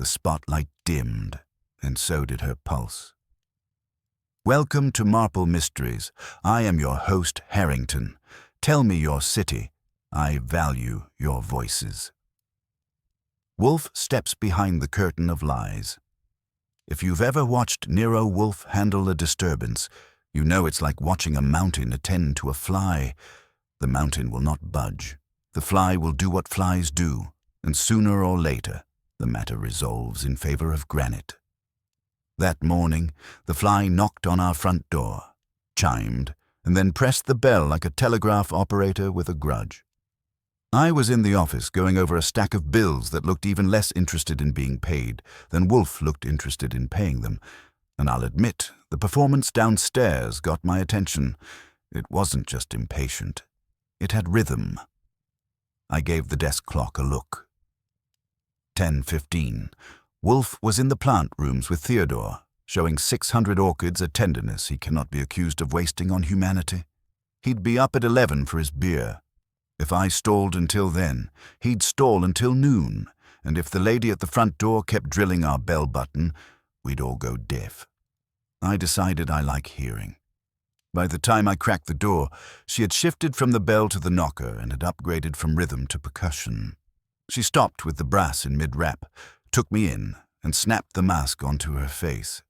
The spotlight dimmed, and so did her pulse. Welcome to Marple Mysteries. I am your host, Harrington. Tell me your city. I value your voices. Wolfe steps behind the curtain of lies. If you've ever watched Nero Wolfe handle a disturbance, you know it's like watching a mountain attend to a fly. The mountain will not budge. The fly will do what flies do, and sooner or later, the matter resolves in favor of granite. That morning, the fly knocked on our front door, chimed, and then pressed the bell like a telegraph operator with a grudge. I was in the office going over a stack of bills that looked even less interested in being paid than Wolfe looked interested in paying them, and I'll admit, the performance downstairs got my attention. It wasn't just impatient. It had rhythm. I gave the desk clock a look. 10:15. Wolfe was in the plant rooms with Theodore, showing 600 orchids a tenderness he cannot be accused of wasting on humanity. He'd be up at 11 for his beer. If I stalled until then, he'd stall until noon, and if the lady at the front door kept drilling our bell button, we'd all go deaf. I decided I like hearing. By the time I cracked the door, she had shifted from the bell to the knocker and had upgraded from rhythm to percussion. She stopped with the brass in mid-rap, took me in, and snapped the mask onto her face.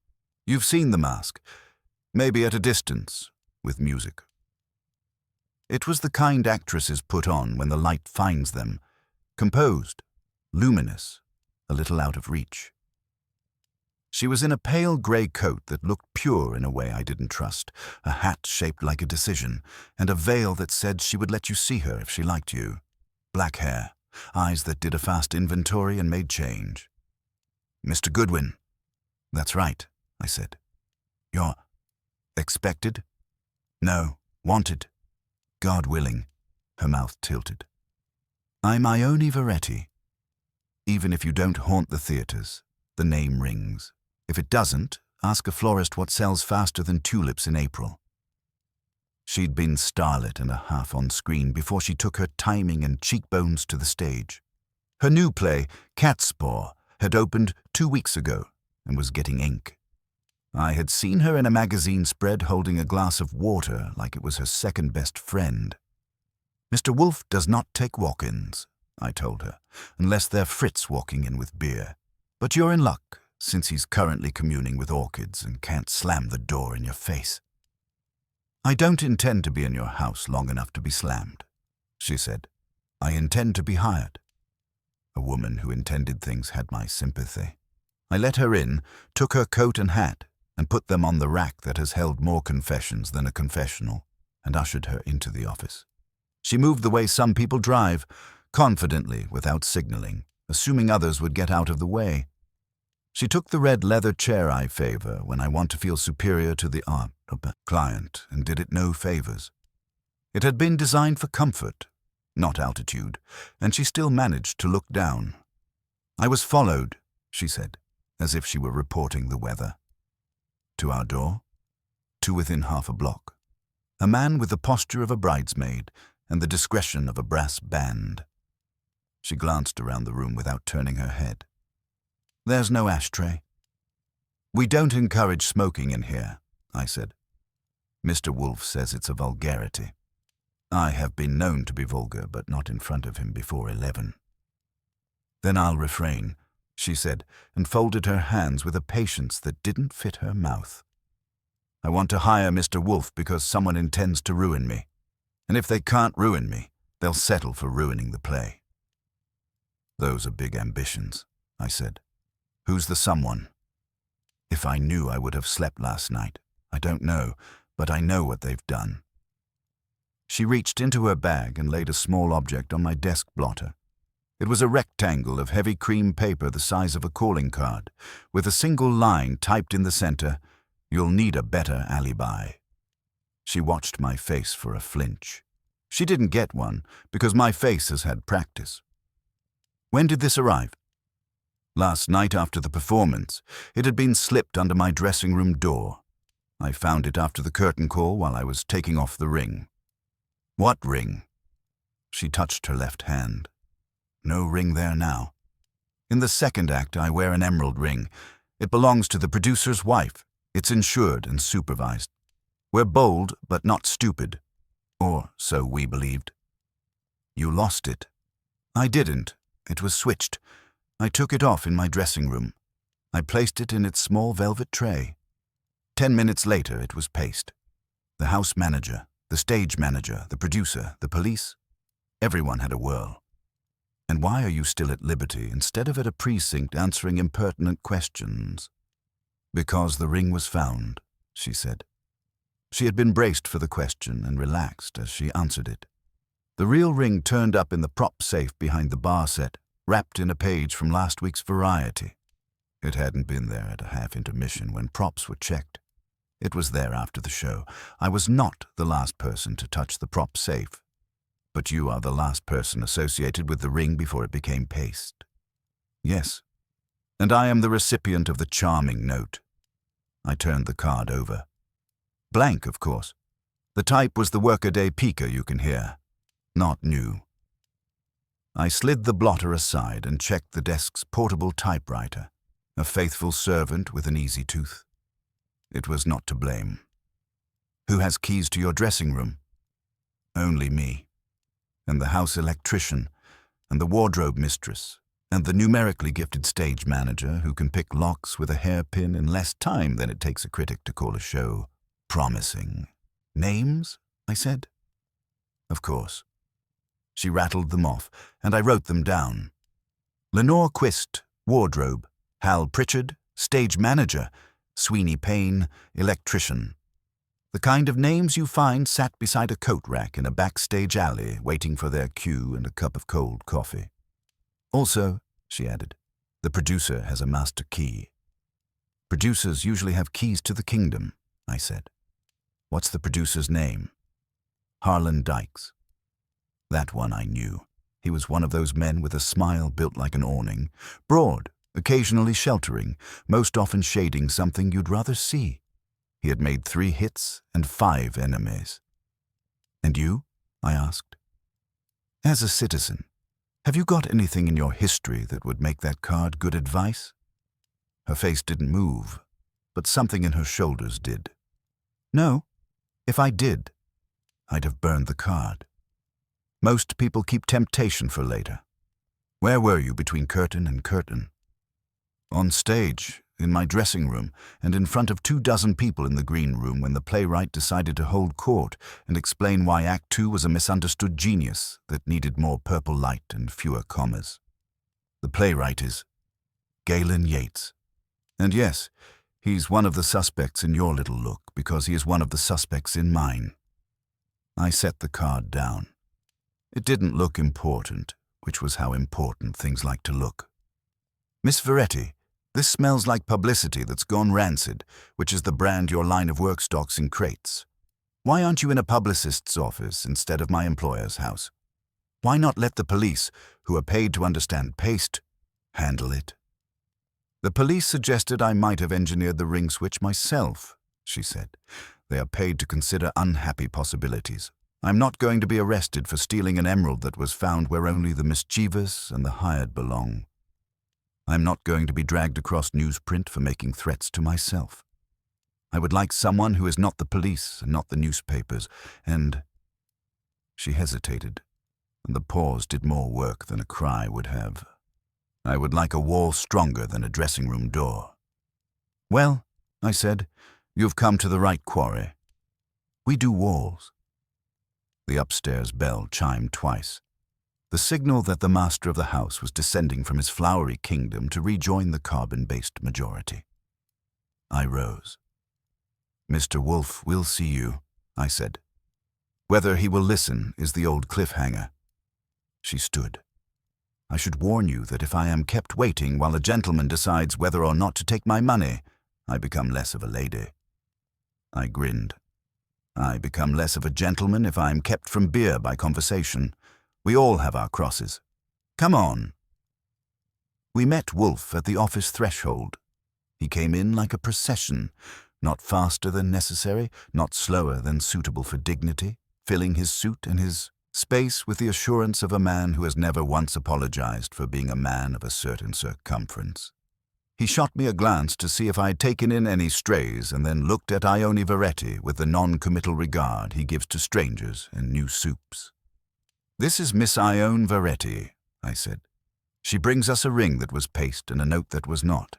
You've seen the mask, maybe at a distance, with music. It was the kind actresses put on when the light finds them, composed, luminous, a little out of reach. She was in a pale grey coat that looked pure in a way I didn't trust, a hat shaped like a decision, and a veil that said she would let you see her if she liked you. Black hair, eyes that did a fast inventory and made change. "Mr. Goodwin." "That's right," I said. "You're expected?" "No, wanted. God willing." Her mouth tilted. "I'm Ione Veretti. Even if you don't haunt the theatres, the name rings. If it doesn't, ask a florist what sells faster than tulips in April." She'd been starlet and a half on screen before she took her timing and cheekbones to the stage. Her new play, Catspaw, had opened 2 weeks ago and was getting ink. I had seen her in a magazine spread holding a glass of water like it was her second best friend. "Mr. Wolfe does not take walk-ins," I told her, "unless they're Fritz walking in with beer. But you're in luck, since he's currently communing with orchids and can't slam the door in your face." "I don't intend to be in your house long enough to be slammed," she said. "I intend to be hired." A woman who intended things had my sympathy. I let her in, took her coat and hat, and put them on the rack that has held more confessions than a confessional, and ushered her into the office. She moved the way some people drive, confidently without signaling, assuming others would get out of the way. She took the red leather chair I favor when I want to feel superior to the art of a client and did it no favors. It had been designed for comfort, not altitude, and she still managed to look down. "I was followed," she said, as if she were reporting the weather. "To our door?" "To within half a block. A man with the posture of a bridesmaid and the discretion of a brass band." She glanced around the room without turning her head. "There's no ashtray." "We don't encourage smoking in here," I said. "Mr. Wolfe says it's a vulgarity. I have been known to be vulgar, but not in front of him before 11. "Then I'll refrain," she said, and folded her hands with a patience that didn't fit her mouth. "I want to hire Mr. Wolfe because someone intends to ruin me. And if they can't ruin me, they'll settle for ruining the play." "Those are big ambitions," I said. "Who's the someone?" "If I knew, I would have slept last night. I don't know, but I know what they've done." She reached into her bag and laid a small object on my desk blotter. It was a rectangle of heavy cream paper the size of a calling card, with a single line typed in the center, "You'll need a better alibi." She watched my face for a flinch. She didn't get one, because my face has had practice. "When did this arrive?" "Last night after the performance. It had been slipped under my dressing room door. I found it after the curtain call while I was taking off the ring." "What ring?" She touched her left hand. "No ring there now." In the second act, I wear an emerald ring. It belongs to the producer's wife. It's insured and supervised. We're bold, but not stupid. Or so we believed. You lost it. I didn't. It was switched. I took it off in my dressing room. I placed it in its small velvet tray. 10 minutes later, it was paste. The house manager, the stage manager, the producer, the police, everyone had a whirl. And why are you still at liberty instead of at a precinct answering impertinent questions? Because the ring was found, she said. She had been braced for the question and relaxed as she answered it. The real ring turned up in the prop safe behind the bar set, wrapped in a page from last week's Variety. It hadn't been there at a half intermission when props were checked. It was there after the show. I was not the last person to touch the prop safe. But you are the last person associated with the ring before it became paste. Yes. And I am the recipient of the charming note. I turned the card over. Blank, of course. The type was the workaday peeker you can hear. Not new. I slid the blotter aside and checked the desk's portable typewriter, a faithful servant with an easy tooth. It was not to blame. Who has keys to your dressing room? Only me. And the house electrician, and the wardrobe mistress, and the numerically gifted stage manager who can pick locks with a hairpin in less time than it takes a critic to call a show promising. Names? I said. Of course. She rattled them off, and I wrote them down. Lenore Quist, wardrobe. Hal Pritchard, stage manager. Sweeney Payne, electrician. The kind of names you find sat beside a coat rack in a backstage alley waiting for their cue and a cup of cold coffee. Also, she added, the producer has a master key. Producers usually have keys to the kingdom, I said. What's the producer's name? Harlan Dykes. That one I knew. He was one of those men with a smile built like an awning, broad, occasionally sheltering, most often shading something you'd rather see. He had made 3 hits and 5 enemies. And you? I asked. As a citizen, have you got anything in your history that would make that card good advice? Her face didn't move, but something in her shoulders did. No, if I did, I'd have burned the card. Most people keep temptation for later. Where were you between curtain and curtain? On stage, in my dressing room, and in front of 24 people in the green room when the playwright decided to hold court and explain why Act 2 was a misunderstood genius that needed more purple light and fewer commas. The playwright is Galen Yates. And yes, he's one of the suspects in your little look because he is one of the suspects in mine. I set the card down. It didn't look important, which was how important things like to look. Miss Veretti, this smells like publicity that's gone rancid, which is the brand your line of work stocks in crates. Why aren't you in a publicist's office instead of my employer's house? Why not let the police, who are paid to understand paste, handle it? The police suggested I might have engineered the ring switch myself, she said. They are paid to consider unhappy possibilities. I'm not going to be arrested for stealing an emerald that was found where only the mischievous and the hired belong. I'm not going to be dragged across newsprint for making threats to myself. I would like someone who is not the police and not the newspapers, and... She hesitated, and the pause did more work than a cry would have. I would like a wall stronger than a dressing room door. Well, I said, you've come to the right quarry. We do walls. The upstairs bell chimed twice, the signal that the master of the house was descending from his flowery kingdom to rejoin the carbon-based majority. I rose. Mr. Wolfe will see you, I said. Whether he will listen is the old cliffhanger. She stood. I should warn you that if I am kept waiting while a gentleman decides whether or not to take my money, I become less of a lady. I grinned. I become less of a gentleman if I am kept from beer by conversation. We all have our crosses. Come on. We met Wolfe at the office threshold. He came in like a procession, not faster than necessary, not slower than suitable for dignity, filling his suit and his Space with the assurance of a man who has never once apologized for being a man of a certain circumference. He shot me a glance to see if I had taken in any strays and then looked at Ione Veretti with the non-committal regard he gives to strangers and new soups. "This is Miss Ione Veretti," I said. "She brings us a ring that was paste and a note that was not."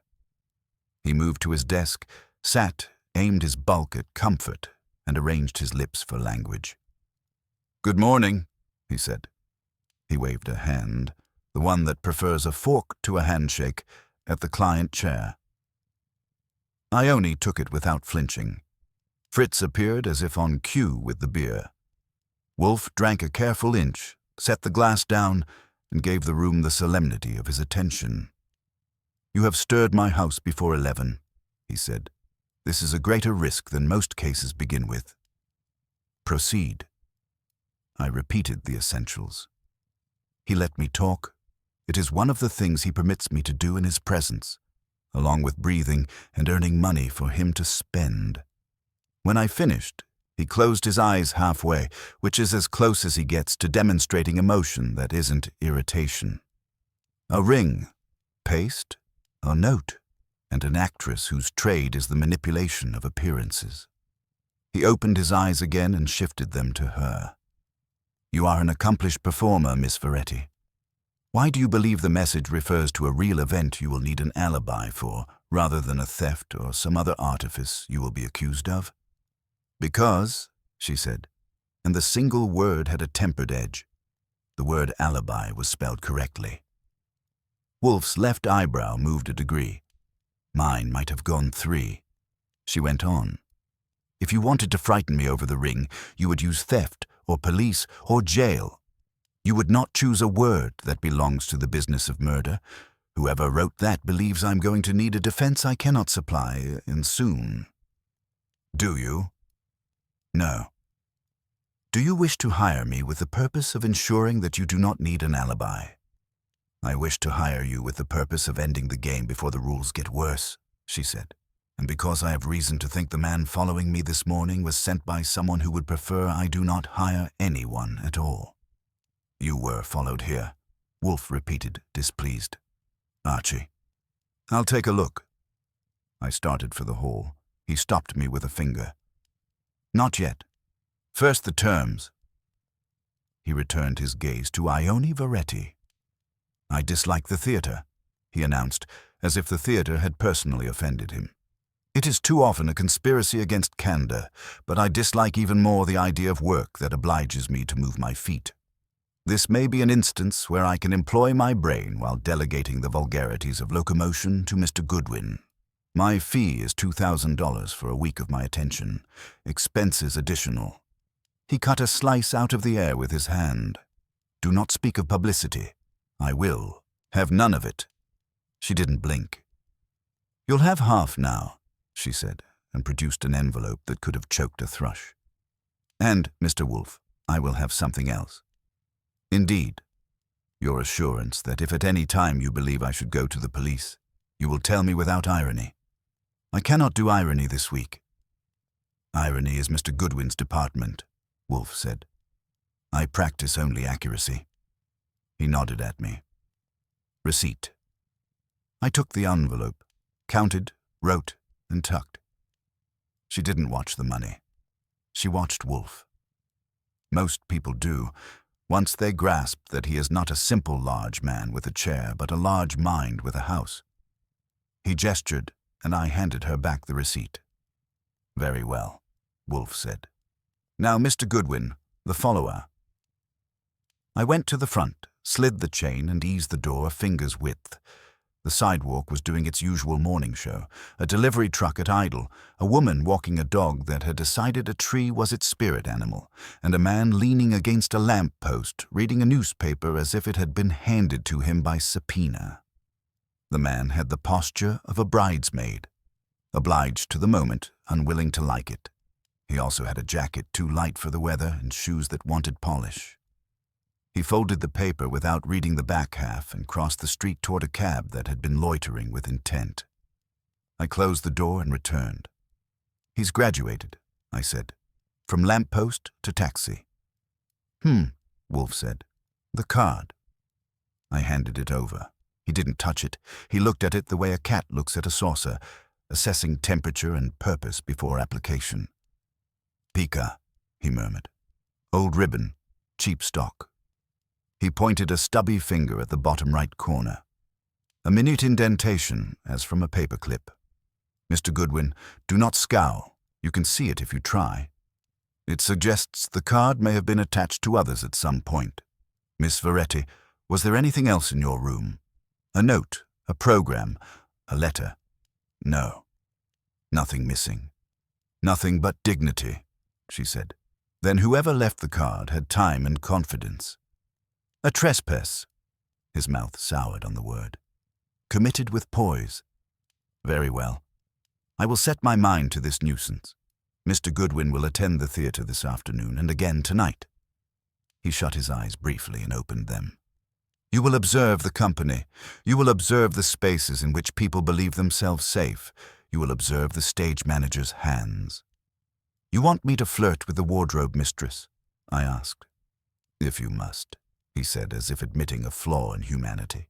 He moved to his desk, sat, aimed his bulk at comfort, and arranged his lips for language. "Good morning," he said. He waved a hand, the one that prefers a fork to a handshake, at the client chair. Ione took it without flinching. Fritz appeared as if on cue with the beer. Wolfe drank a careful inch, set the glass down, and gave the room the solemnity of his attention. "You have stirred my house before 11, he said. "This is a greater risk than most cases begin with. Proceed." I repeated the essentials. He let me talk. It is one of the things he permits me to do in his presence, along with breathing and earning money for him to spend. When I finished, he closed his eyes halfway, which is as close as he gets to demonstrating emotion that isn't irritation. A ring, paste, a note, and an actress whose trade is the manipulation of appearances. He opened his eyes again and shifted them to her. "You are an accomplished performer, Miss Veretti. Why do you believe the message refers to a real event you will need an alibi for, rather than a theft or some other artifice you will be accused of?" "Because," she said, and the single word had a tempered edge. The word alibi was spelled correctly. Wolfe's left eyebrow moved a degree. Mine might have gone 3. She went on. "If you wanted to frighten me over the ring, you would use theft, or police, or jail. You would not choose a word that belongs to the business of murder. Whoever wrote that believes I'm going to need a defense I cannot supply, and soon." "Do you?" "No." "Do you wish to hire me with the purpose of ensuring that you do not need an alibi?" "I wish to hire you with the purpose of ending the game before the rules get worse," she said, "and because I have reason to think the man following me this morning was sent by someone who would prefer I do not hire anyone at all." "You were followed here," Wolfe repeated, displeased. "Archie." "I'll take a look." I started for the hall. He stopped me with a finger. "Not yet. First the terms." He returned his gaze to Ione Veretti. "I dislike the theatre," he announced, as if the theatre had personally offended him. "It is too often a conspiracy against candor, but I dislike even more the idea of work that obliges me to move my feet. This may be an instance where I can employ my brain while delegating the vulgarities of locomotion to Mr. Goodwin. My fee is $2,000 for a week of my attention, expenses additional." He cut a slice out of the air with his hand. "Do not speak of publicity. I will have none of it." She didn't blink. "You'll have half now," she said, and produced an envelope that could have choked a thrush. "And, Mr. Wolfe, I will have something else. Indeed, your assurance that if at any time you believe I should go to the police, you will tell me without irony. I cannot do irony this week." "Irony is Mr. Goodwin's department," Wolfe said. "I practice only accuracy." He nodded at me. "Receipt." I took the envelope, counted, wrote, and tucked. She didn't watch the money. She watched Wolfe. Most people do, once they grasp that he is not a simple large man with a chair, but a large mind with a house. He gestured, and I handed her back the receipt. "Very well," Wolfe said. "Now, Mr. Goodwin, the follower." I went to the front, slid the chain, and eased the door a finger's width. The sidewalk was doing its usual morning show, a delivery truck at idle, a woman walking a dog that had decided a tree was its spirit animal, and a man leaning against a lamp post, reading a newspaper as if it had been handed to him by subpoena. The man had the posture of a bridesmaid, obliged to the moment, unwilling to like it. He also had a jacket too light for the weather and shoes that wanted polish. He folded the paper without reading the back half and crossed the street toward a cab that had been loitering with intent. I closed the door and returned. "He's graduated," I said, "from lamppost to taxi." Wolfe said. "The card." I handed it over. He didn't touch it. He looked at it the way a cat looks at a saucer, assessing temperature and purpose before application. "Pica," he murmured. "Old ribbon. Cheap stock." He pointed a stubby finger at the bottom right corner. A minute indentation, as from a paperclip. "Mr. Goodwin, do not scowl. You can see it if you try. It suggests the card may have been attached to others at some point. Miss Veretti, was there anything else in your room? A note, a program, a letter?" "No. Nothing missing. Nothing but dignity," she said. "Then whoever left the card had time and confidence. A trespass." His mouth soured on the word. "Committed with poise. Very well. I will set my mind to this nuisance. Mr. Goodwin will attend the theatre this afternoon and again tonight." He shut his eyes briefly and opened them. "You will observe the company. You will observe the spaces in which people believe themselves safe. You will observe the stage manager's hands." "You want me to flirt with the wardrobe mistress?" I asked. "If you must," he said, as if admitting a flaw in humanity.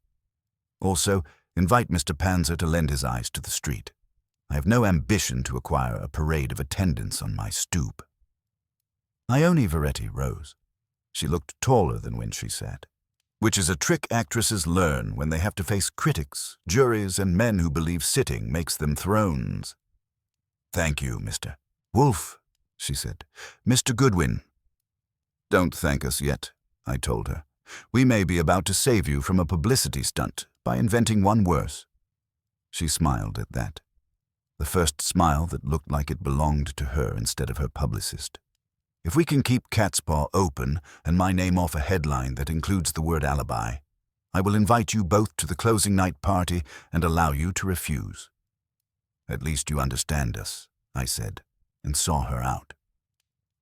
"Also, invite Mr. Panzer to lend his eyes to the street. I have no ambition to acquire a parade of attendants on my stoop." Ione Veretti rose. She looked taller than when she sat, which is a trick actresses learn when they have to face critics, juries, and men who believe sitting makes them thrones. "Thank you, Mr. Wolfe," she said. "Mr. Goodwin." "Don't thank us yet," I told her. "We may be about to save you from a publicity stunt by inventing one worse." She smiled at that. The first smile that looked like it belonged to her instead of her publicist. "If we can keep Catspaw open and my name off a headline that includes the word alibi, I will invite you both to the closing night party and allow you to refuse." "At least you understand us," I said, and saw her out.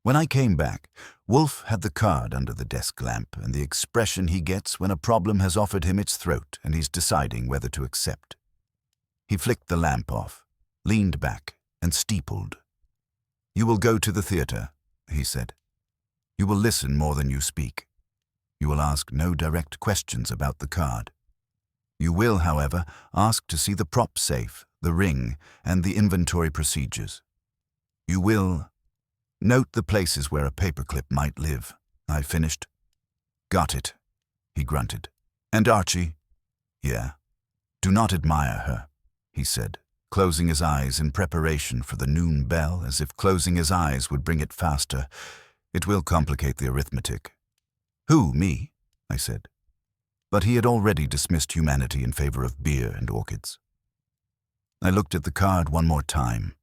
When I came back, Wolfe had the card under the desk lamp and the expression he gets when a problem has offered him its throat and he's deciding whether to accept. He flicked the lamp off, leaned back, and steepled. "You will go to the theatre," he said. "You will listen more than you speak. You will ask no direct questions about the card. You will, however, ask to see the prop safe, the ring, and the inventory procedures. You will note the places where a paperclip might live," I finished. "Got it," he grunted. "And Archie?" "Yeah. Do not admire her," he said, closing his eyes in preparation for the noon bell, as if closing his eyes would bring it faster. "It will complicate the arithmetic." "Who, me?" I said. But he had already dismissed humanity in favor of beer and orchids. I looked at the card one more time.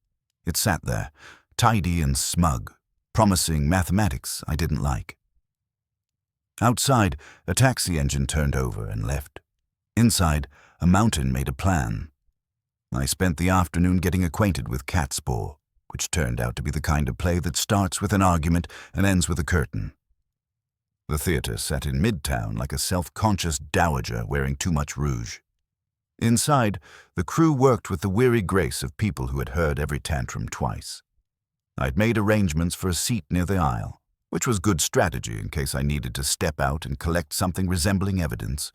It sat there, tidy and smug, promising mathematics I didn't like. Outside, a taxi engine turned over and left. Inside, a mountain made a plan. I spent the afternoon getting acquainted with Catspaw, which turned out to be the kind of play that starts with an argument and ends with a curtain. The theatre sat in Midtown like a self-conscious dowager wearing too much rouge. Inside, the crew worked with the weary grace of people who had heard every tantrum twice. I'd made arrangements for a seat near the aisle, which was good strategy in case I needed to step out and collect something resembling evidence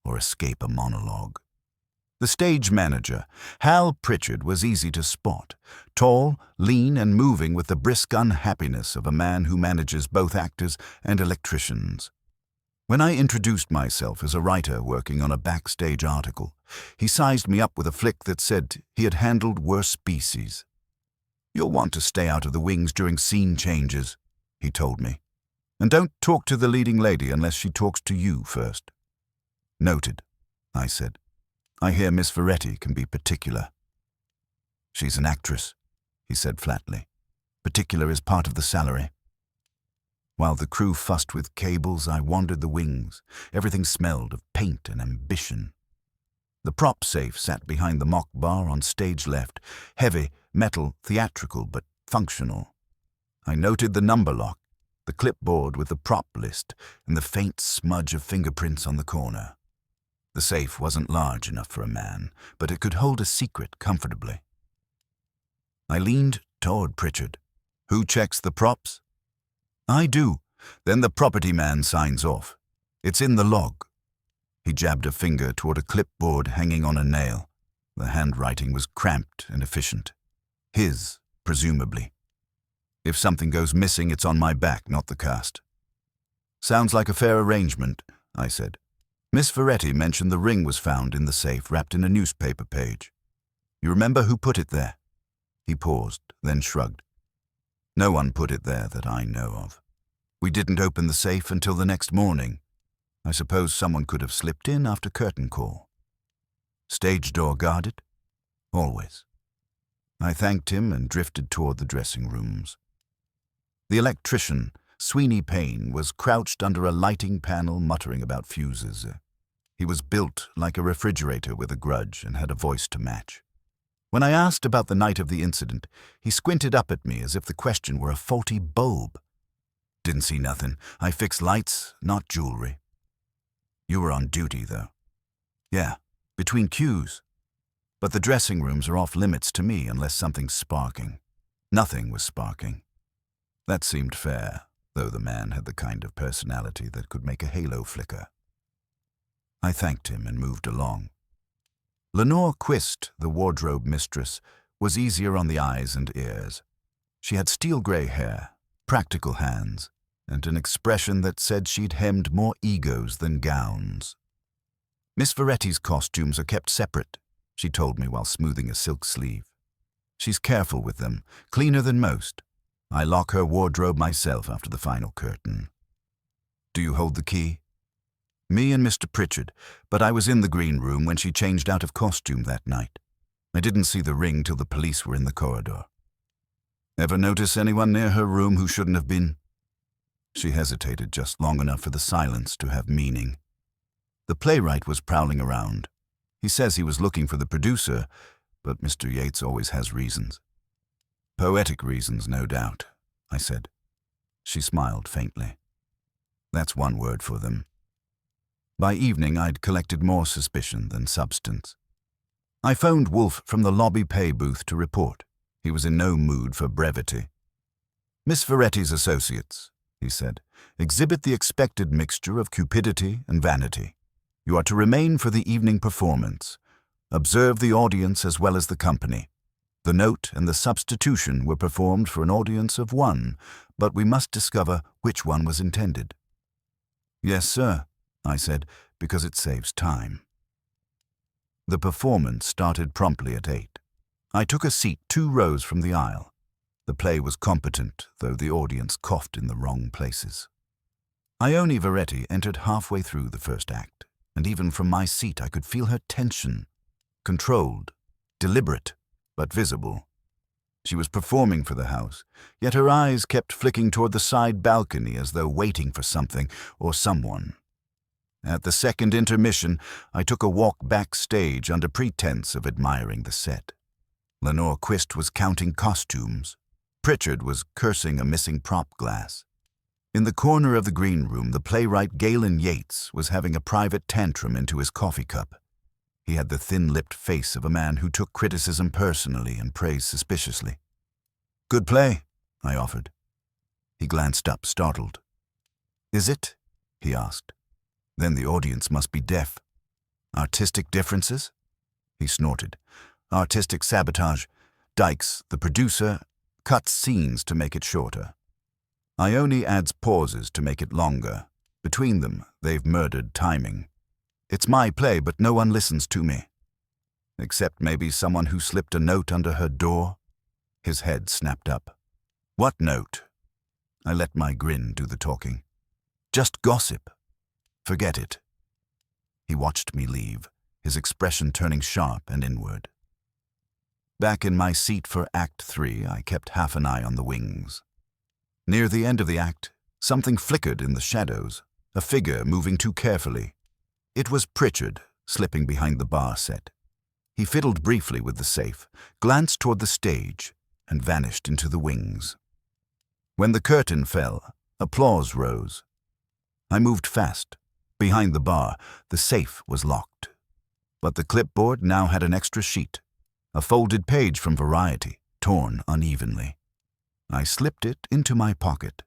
or escape a monologue. The stage manager, Hal Pritchard, was easy to spot, tall, lean, and moving with the brisk unhappiness of a man who manages both actors and electricians. When I introduced myself as a writer working on a backstage article, he sized me up with a flick that said he had handled worse species. "You'll want to stay out of the wings during scene changes," he told me. "And don't talk to the leading lady unless she talks to you first." "Noted," I said. "I hear Miss Veretti can be particular." "She's an actress," he said flatly. "Particular is part of the salary." While the crew fussed with cables, I wandered the wings. Everything smelled of paint and ambition. The prop safe sat behind the mock bar on stage left, heavy, metal, theatrical, but functional. I noted the number lock, the clipboard with the prop list, and the faint smudge of fingerprints on the corner. The safe wasn't large enough for a man, but it could hold a secret comfortably. I leaned toward Pritchard. "Who checks the props?" "I do," Then the property man signs off. It's in the log. He jabbed a finger toward a clipboard hanging on a nail. The handwriting was cramped and efficient. His, presumably. If something goes missing, it's on my back, not the cast. Sounds like a fair arrangement, I said. Miss Ferretti mentioned the ring was found in the safe wrapped in a newspaper page. You remember who put it there? He paused, then shrugged. No one put it there that I know of. We didn't open the safe until the next morning. I suppose someone could have slipped in after curtain call. Stage door guarded? Always. I thanked him and drifted toward the dressing rooms. The electrician, Sweeney Payne, was crouched under a lighting panel muttering about fuses. He was built like a refrigerator with a grudge and had a voice to match. When I asked about the night of the incident, he squinted up at me as if the question were a faulty bulb. Didn't see nothing. I fix lights, not jewelry. You were on duty, though. Yeah, between cues. But the dressing rooms are off limits to me unless something's sparking. Nothing was sparking. That seemed fair, though the man had the kind of personality that could make a halo flicker. I thanked him and moved along. Lenore Quist, the wardrobe mistress, was easier on the eyes and ears. She had steel-gray hair, practical hands, and an expression that said she'd hemmed more egos than gowns. Miss Ferretti's costumes are kept separate, she told me while smoothing a silk sleeve. She's careful with them, cleaner than most. I lock her wardrobe myself after the final curtain. Do you hold the key? Me and Mr. Pritchard, but I was in the green room when she changed out of costume that night. I didn't see the ring till the police were in the corridor. Ever notice anyone near her room who shouldn't have been? She hesitated just long enough for the silence to have meaning. The playwright was prowling around. He says he was looking for the producer, but Mr. Yates always has reasons. Poetic reasons, no doubt, I said. She smiled faintly. That's one word for them. By evening, I'd collected more suspicion than substance. I phoned Wolfe from the lobby pay booth to report. He was in no mood for brevity. Miss Ferretti's associates, he said, exhibit the expected mixture of cupidity and vanity. You are to remain for the evening performance. Observe the audience as well as the company. The note and the substitution were performed for an audience of one, but we must discover which one was intended. Yes, sir, I said, because it saves time. The performance started promptly at 8. I took a seat 2 rows from the aisle. The play was competent, though the audience coughed in the wrong places. Ione Ferretti entered halfway through the first act, and even from my seat I could feel her tension. Controlled, deliberate, but visible. She was performing for the house, yet her eyes kept flicking toward the side balcony as though waiting for something or someone. At the second intermission, I took a walk backstage under pretense of admiring the set. Lenore Quist was counting costumes. Pritchard was cursing a missing prop glass. In the corner of the green room, the playwright Galen Yates was having a private tantrum into his coffee cup. He had the thin-lipped face of a man who took criticism personally and praise suspiciously. Good play, I offered. He glanced up, startled. Is it? He asked. Then the audience must be deaf. Artistic differences? He snorted. Artistic sabotage. Dykes, the producer, cuts scenes to make it shorter. Ione adds pauses to make it longer. Between them, they've murdered timing. It's my play, but no one listens to me. Except maybe someone who slipped a note under her door. His head snapped up. What note? I let my grin do the talking. Just gossip. Forget it. He watched me leave, his expression turning sharp and inward. Back in my seat for Act 3, I kept half an eye on the wings. Near the end of the act, something flickered in the shadows, a figure moving too carefully. It was Pritchard, slipping behind the bar set. He fiddled briefly with the safe, glanced toward the stage, and vanished into the wings. When the curtain fell, applause rose. I moved fast. Behind the bar, the safe was locked. But the clipboard now had an extra sheet, a folded page from Variety, torn unevenly. I slipped it into my pocket.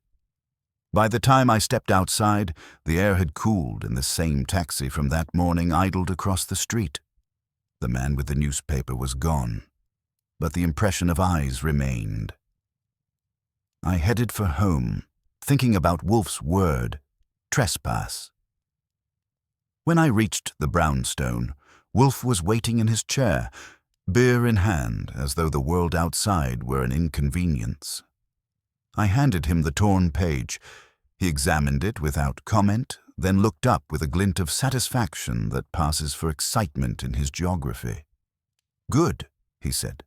By the time I stepped outside, the air had cooled and the same taxi from that morning idled across the street. The man with the newspaper was gone, but the impression of eyes remained. I headed for home, thinking about Wolfe's word, trespass. When I reached the brownstone, Wolfe was waiting in his chair, beer in hand, as though the world outside were an inconvenience. I handed him the torn page. He examined it without comment, then looked up with a glint of satisfaction that passes for excitement in his geography. "Good," he said.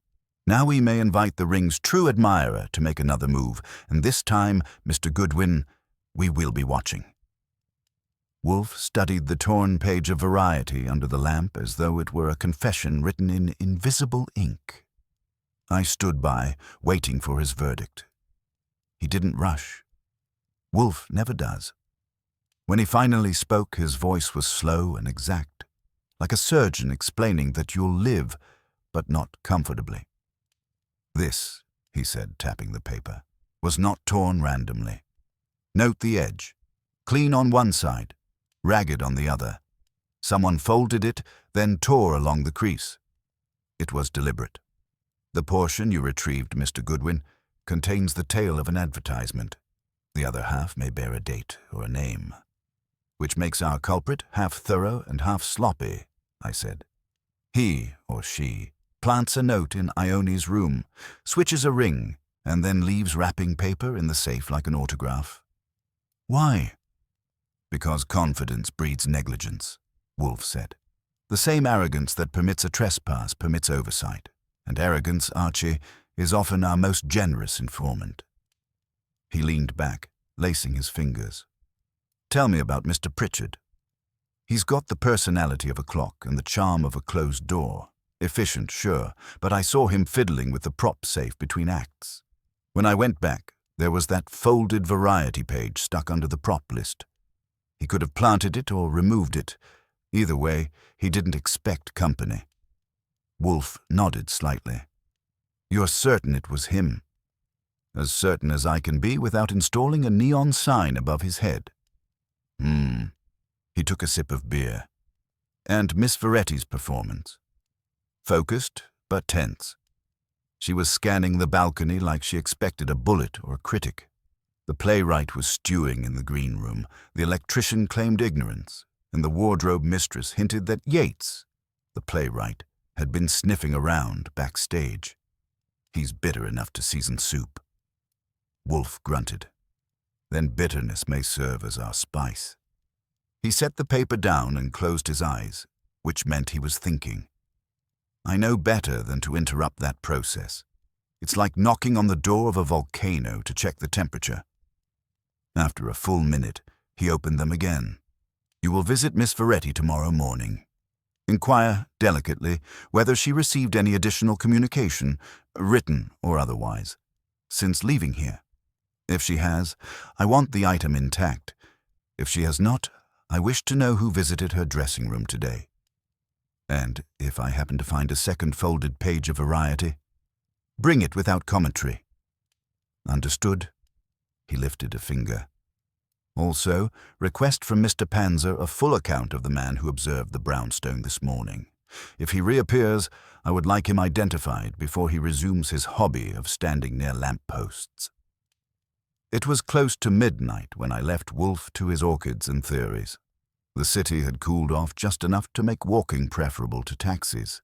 "Now we may invite the ring's true admirer to make another move, and this time, Mr. Goodwin, we will be watching." Wolfe studied the torn page of Variety under the lamp as though it were a confession written in invisible ink. I stood by, waiting for his verdict. He didn't rush. Wolfe never does. When he finally spoke, his voice was slow and exact, like a surgeon explaining that you'll live, but not comfortably. "This," he said, tapping the paper, "was not torn randomly. Note the edge. Clean on one side, ragged on the other. Someone folded it, then tore along the crease. It was deliberate. The portion you retrieved, Mr. Goodwin, contains the tail of an advertisement. The other half may bear a date or a name, which makes our culprit half thorough and half sloppy," I said. "He, or she, plants a note in Ione's room, switches a ring, and then leaves wrapping paper in the safe like an autograph." "Why?" "Because confidence breeds negligence," Wolfe said. "The same arrogance that permits a trespass permits oversight, and arrogance, Archie, is often our most generous informant." He leaned back, lacing his fingers. "Tell me about Mr. Pritchard. He's got the personality of a clock and the charm of a closed door. Efficient, sure, but I saw him fiddling with the prop safe between acts. When I went back, there was that folded Variety page stuck under the prop list. He could have planted it or removed it. Either way, he didn't expect company." Wolfe nodded slightly. "You're certain it was him?" "As certain as I can be without installing a neon sign above his head." He took a sip of beer. "And Miss Veretti's performance?" "Focused, but tense. She was scanning the balcony like she expected a bullet or a critic. The playwright was stewing in the green room, the electrician claimed ignorance, and the wardrobe mistress hinted that Yates, the playwright, had been sniffing around backstage. He's bitter enough to season soup." Wolfe grunted. "Then bitterness may serve as our spice." He set the paper down and closed his eyes, which meant he was thinking. "I know better than to interrupt that process. It's like knocking on the door of a volcano to check the temperature." After a full minute, he opened them again. "You will visit Miss Veretti tomorrow morning. Inquire, delicately, whether she received any additional communication, written or otherwise, since leaving here. If she has, I want the item intact. If she has not, I wish to know who visited her dressing room today. And if I happen to find a second folded page of Variety, bring it without commentary." "Understood?" He lifted a finger. "Also, request from Mr. Panzer a full account of the man who observed the brownstone this morning. If he reappears, I would like him identified before he resumes his hobby of standing near lampposts." It was close to midnight when I left Wolfe to his orchids and theories. The city had cooled off just enough to make walking preferable to taxis.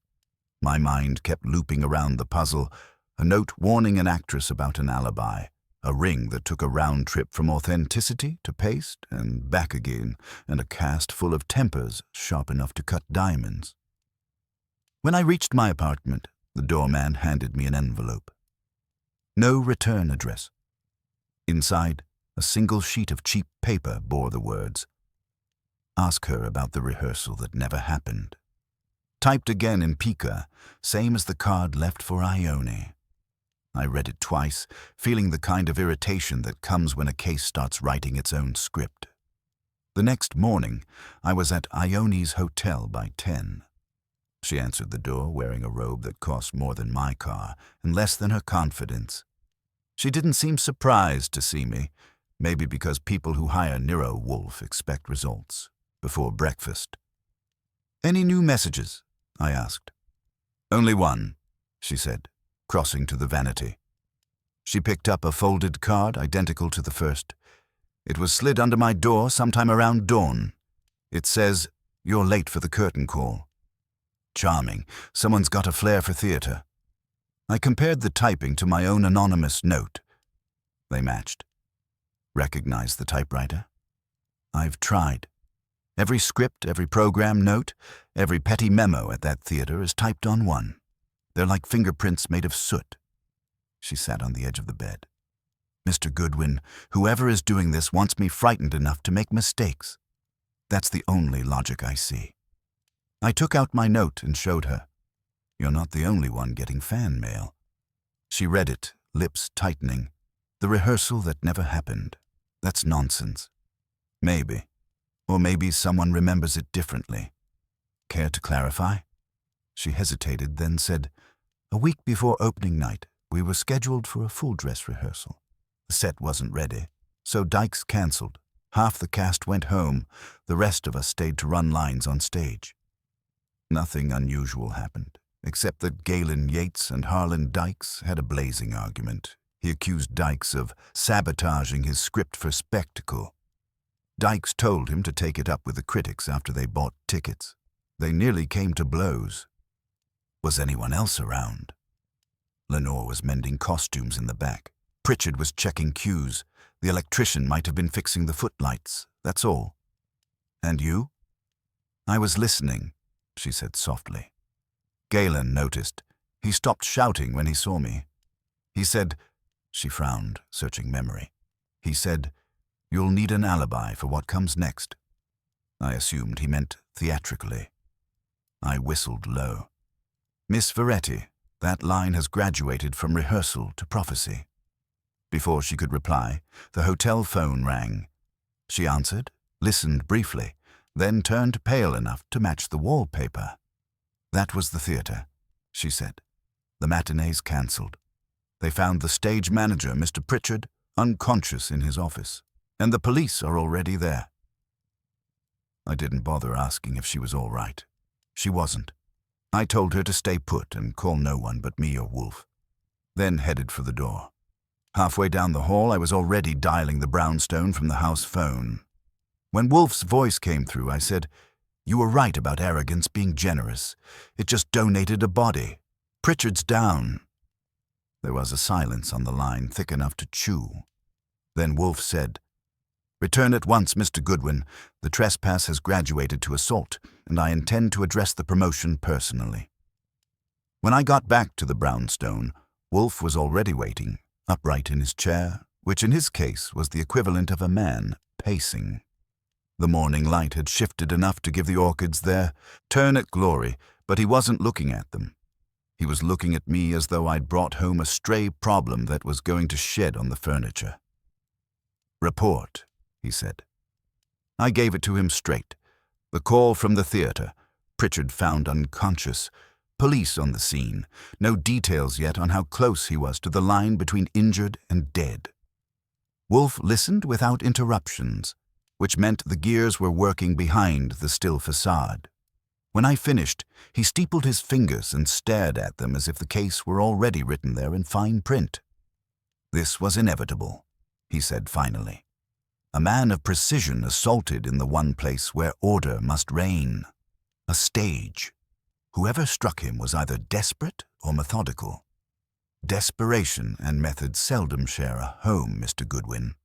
My mind kept looping around the puzzle, a note warning an actress about an alibi, a ring that took a round trip from authenticity to paste and back again, and a cast full of tempers sharp enough to cut diamonds. When I reached my apartment, the doorman handed me an envelope. No return address. Inside, a single sheet of cheap paper bore the words, "Ask her about the rehearsal that never happened." Typed again in pica, same as the card left for Ione. I read it twice, feeling the kind of irritation that comes when a case starts writing its own script. The next morning, I was at Ione's hotel by 10. She answered the door wearing a robe that cost more than my car and less than her confidence. She didn't seem surprised to see me, Maybe because people who hire Nero Wolfe expect results before breakfast. "Any new messages?" I asked. "Only one," she said, crossing to the vanity. She picked up a folded card identical to the first. It was slid under my door sometime around dawn. It says, "You're late for the curtain call." Charming. Someone's got a flair for theater. I compared the typing to my own anonymous note. They matched. Recognize the typewriter? I've tried. Every script, every program note, every petty memo at that theater is typed on one. They're like fingerprints made of soot. She sat on the edge of the bed. "Mr. Goodwin, whoever is doing this wants me frightened enough to make mistakes. That's the only logic I see." I took out my note and showed her. "You're not the only one getting fan mail." She read it, lips tightening. "The rehearsal that never happened. That's nonsense." "Maybe. Or maybe someone remembers it differently. Care to clarify?" She hesitated, then said, "A week before opening night, we were scheduled for a full dress rehearsal. The set wasn't ready, so Dykes cancelled. Half the cast went home. The rest of us stayed to run lines on stage. Nothing unusual happened, except that Galen Yates and Harlan Dykes had a blazing argument. He accused Dykes of sabotaging his script for spectacle. Dykes told him to take it up with the critics after they bought tickets. They nearly came to blows. Was anyone else around? Lenore was mending costumes in the back. Pritchard was checking cues. The electrician might have been fixing the footlights, that's all. "And you?" "I was listening," she said softly. Galen noticed. He stopped shouting when he saw me. He said, she frowned, searching memory. He said, "You'll need an alibi for what comes next." I assumed he meant theatrically. I whistled low. "Miss Veretti, that line has graduated from rehearsal to prophecy." Before she could reply, the hotel phone rang. She answered, listened briefly, then turned pale enough to match the wallpaper. "That was the theater," she said. "The matinees cancelled. They found the stage manager, Mr. Pritchard, unconscious in his office, and the police are already there." I didn't bother asking if she was all right. She wasn't. I told her to stay put and call no one but me or Wolfe, then headed for the door. Halfway down the hall, I was already dialing the brownstone from the house phone. When Wolfe's voice came through, I said, "You were right about arrogance being generous. It just donated a body. Pritchard's down." There was a silence on the line thick enough to chew. Then Wolfe said, "Return at once, Mr. Goodwin. The trespass has graduated to assault, and I intend to address the promotion personally." When I got back to the brownstone, Wolfe was already waiting, upright in his chair, which in his case was the equivalent of a man pacing. The morning light had shifted enough to give the orchids their turn at glory, but he wasn't looking at them. He was looking at me as though I'd brought home a stray problem that was going to shed on the furniture. "Report," he said. I gave it to him straight. The call from the theater. Pritchard found unconscious. Police on the scene. No details yet on how close he was to the line between injured and dead. Wolfe listened without interruptions, which meant the gears were working behind the still facade. When I finished, he steepled his fingers and stared at them as if the case were already written there in fine print. "This was inevitable," he said finally. "A man of precision assaulted in the one place where order must reign. A stage. Whoever struck him was either desperate or methodical. Desperation and method seldom share a home, Mr. Goodwin.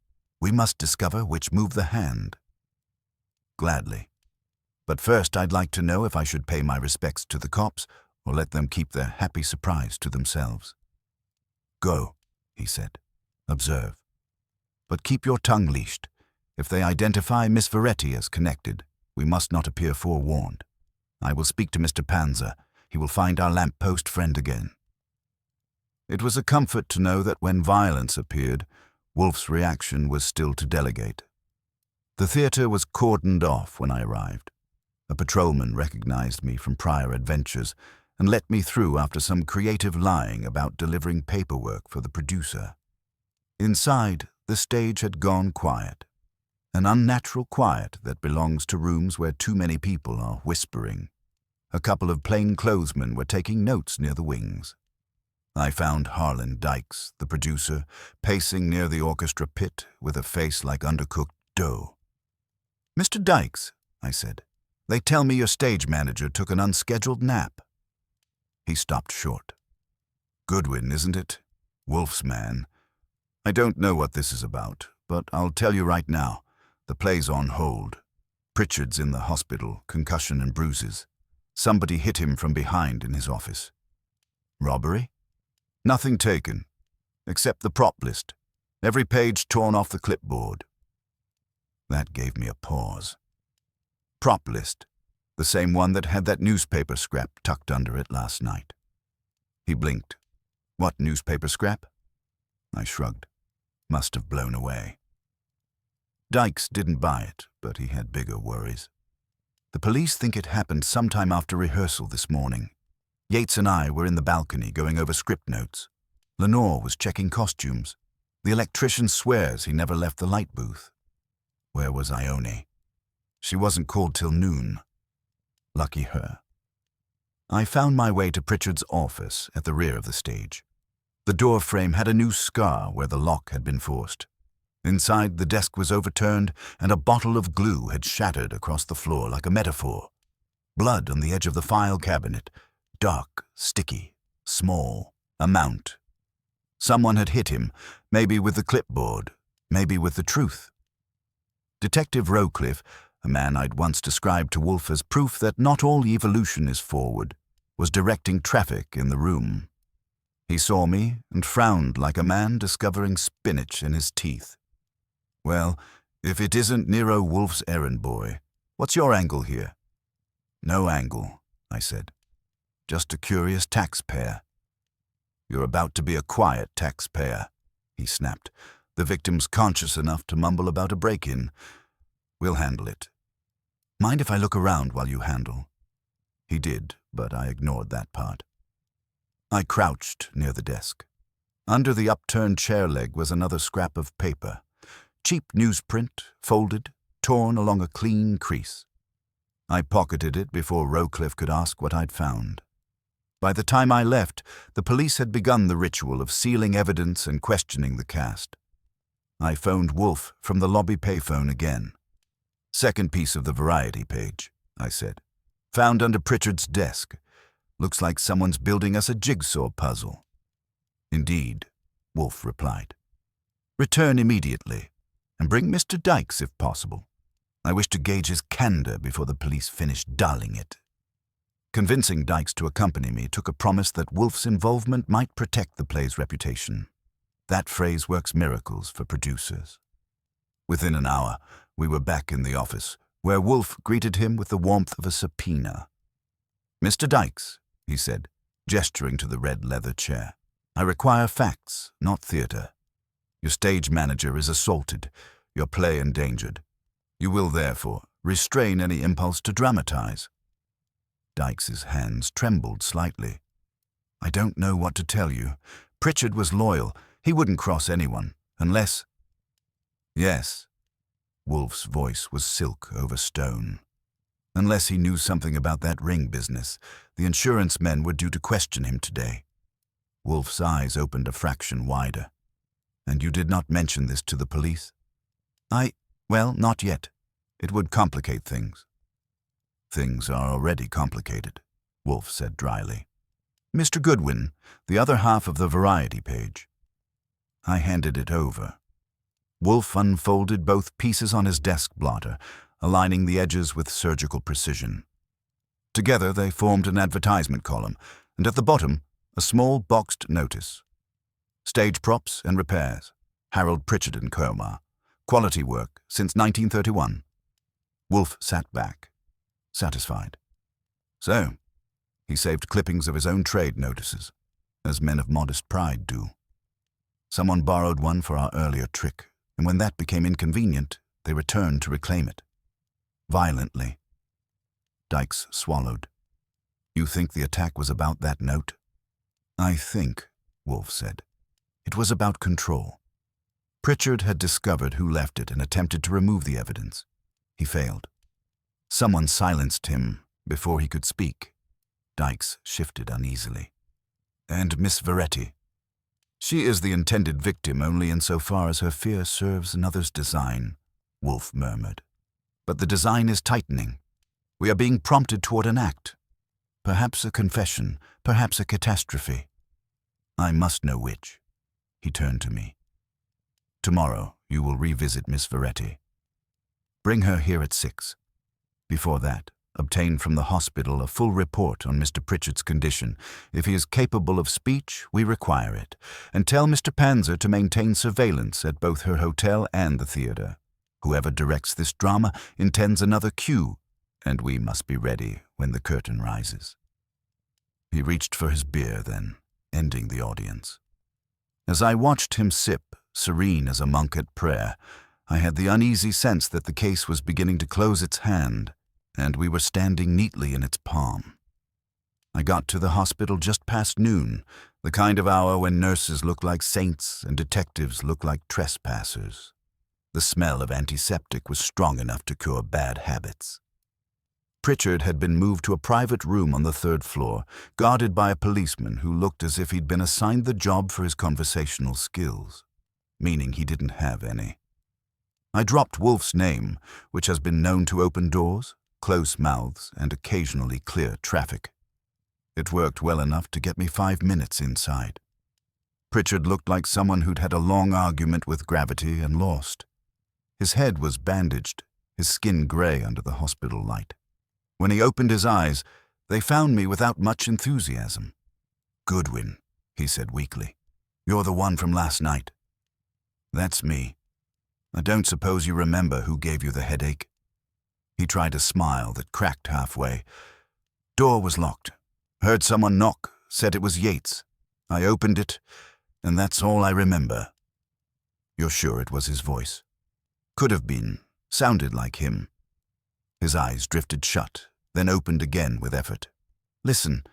We must discover which moved the hand." "Gladly. But first I'd like to know if I should pay my respects to the cops or let them keep their happy surprise to themselves." "Go," he said. "Observe. But keep your tongue leashed. If they identify Miss Veretti as connected, we must not appear forewarned. I will speak to Mr. Panza. He will find our lamp-post friend again." It was a comfort to know that when violence appeared, Wolfe's reaction was still to delegate. The theater was cordoned off when I arrived. A patrolman recognized me from prior adventures and let me through after some creative lying about delivering paperwork for the producer. Inside, The stage had gone quiet, an unnatural quiet that belongs to rooms where too many people are whispering. A couple of plainclothesmen were taking notes near the wings. I found Harlan Dykes, the producer, pacing near the orchestra pit with a face like undercooked dough. "Mr. Dykes," I said, "they tell me your stage manager took an unscheduled nap." He stopped short. "Goodwin, isn't it? Wolfe's man. I don't know what this is about, but I'll tell you right now. The play's on hold. Pritchard's in the hospital, concussion and bruises. Somebody hit him from behind in his office." "Robbery?" "Nothing taken, except the prop list. Every page torn off the clipboard." That gave me a pause. Prop list, the same one that had that newspaper scrap tucked under it last night. He blinked. "What newspaper scrap?" I shrugged. Must have blown away. Dykes didn't buy it, but he had bigger worries. "The police think it happened sometime after rehearsal this morning. Yates and I were in the balcony going over script notes. Lenore was checking costumes. The electrician swears he never left the light booth. Where was Ione? She wasn't called till noon. Lucky her." I found my way to Pritchard's office at the rear of the stage. The door frame had a new scar where the lock had been forced. Inside, the desk was overturned, and a bottle of glue had shattered across the floor like a metaphor. Blood on the edge of the file cabinet. Dark, sticky, small, a mount. Someone had hit him, maybe with the clipboard, maybe with the truth. Detective Rowcliffe, a man I'd once described to Wolfe as proof that not all evolution is forward, was directing traffic in the room. He saw me and frowned like a man discovering spinach in his teeth. "Well, if it isn't Nero Wolfe's errand boy, what's your angle here?" "No angle," I said. "Just a curious taxpayer." "You're about to be a quiet taxpayer," he snapped. "The victim's conscious enough to mumble about a break-in. We'll handle it." "Mind if I look around while you handle?" He did, but I ignored that part. I crouched near the desk. Under the upturned chair leg was another scrap of paper. Cheap newsprint, folded, torn along a clean crease. I pocketed it before Rowcliffe could ask what I'd found. By the time I left, the police had begun the ritual of sealing evidence and questioning the cast. I phoned Wolfe from the lobby payphone again. "Second piece of the variety page," I said. "Found under Pritchard's desk. Looks like someone's building us a jigsaw puzzle." "Indeed," Wolfe replied. "Return immediately, and bring Mr. Dykes if possible. I wish to gauge his candor before the police finish dulling it." Convincing Dykes to accompany me took a promise that Wolfe's involvement might protect the play's reputation. That phrase works miracles for producers. Within an hour, we were back in the office, where Wolfe greeted him with the warmth of a subpoena. "Mr. Dykes," he said, gesturing to the red leather chair, "I require facts, not theater. Your stage manager is assaulted, your play endangered. You will, therefore, restrain any impulse to dramatize." Dykes's hands trembled slightly. "I don't know what to tell you. Pritchard was loyal. He wouldn't cross anyone, unless—" "Yes." Wolfe's voice was silk over stone. "Unless he knew something about that ring business. The insurance men were due to question him today." Wolfe's eyes opened a fraction wider. "And you did not mention this to the police?" Well, not yet. It would complicate things." "Things are already complicated," Wolfe said dryly. "Mr. Goodwin, the other half of the variety page." I handed it over. Wolfe unfolded both pieces on his desk blotter, aligning the edges with surgical precision. Together they formed an advertisement column, and at the bottom, a small boxed notice. "Stage props and repairs. Harold Pritchard and Comar. Quality work since 1931. Wolfe sat back, satisfied. So, he saved clippings of his own trade notices, as men of modest pride do. Someone borrowed one for our earlier trick, and when that became inconvenient, they returned to reclaim it. Violently. Dykes swallowed. "You think the attack was about that note?" "I think," Wolfe said, "it was about control. Pritchard had discovered who left it and attempted to remove the evidence. He failed. Someone silenced him before he could speak. Dykes shifted uneasily. And Miss Veretti? She is the intended victim only insofar as her fear serves another's design, Wolfe murmured. But the design is tightening. We are being prompted toward an act. Perhaps a confession, perhaps a catastrophe. I must know which. He turned to me. Tomorrow you will revisit Miss Veretti. Bring her here at 6. Before that, obtain from the hospital a full report on Mr. Pritchard's condition. If he is capable of speech, we require it. And tell Mr. Panzer to maintain surveillance at both her hotel and the theater. Whoever directs this drama intends another cue, and we must be ready when the curtain rises. He reached for his beer then, ending the audience. As I watched him sip, serene as a monk at prayer, I had the uneasy sense that the case was beginning to close its hand, and we were standing neatly in its palm. I got to the hospital just past noon, the kind of hour when nurses look like saints and detectives look like trespassers. The smell of antiseptic was strong enough to cure bad habits. Pritchard had been moved to a private room on the 3rd floor, guarded by a policeman who looked as if he'd been assigned the job for his conversational skills, meaning he didn't have any. I dropped Wolfe's name, which has been known to open doors, close mouths, and occasionally clear traffic. It worked well enough to get me 5 minutes inside. Pritchard looked like someone who'd had a long argument with gravity and lost. His head was bandaged, his skin gray under the hospital light. When he opened his eyes, they found me without much enthusiasm. "Goodwin," he said weakly. "You're the one from last night." "That's me. I don't suppose you remember who gave you the headache?" He tried a smile that cracked halfway. "Door was locked. Heard someone knock, said it was Yates. I opened it, and that's all I remember." "You're sure it was his voice?" "Could have been. Sounded like him." His eyes drifted shut, then opened again with effort. "Listen,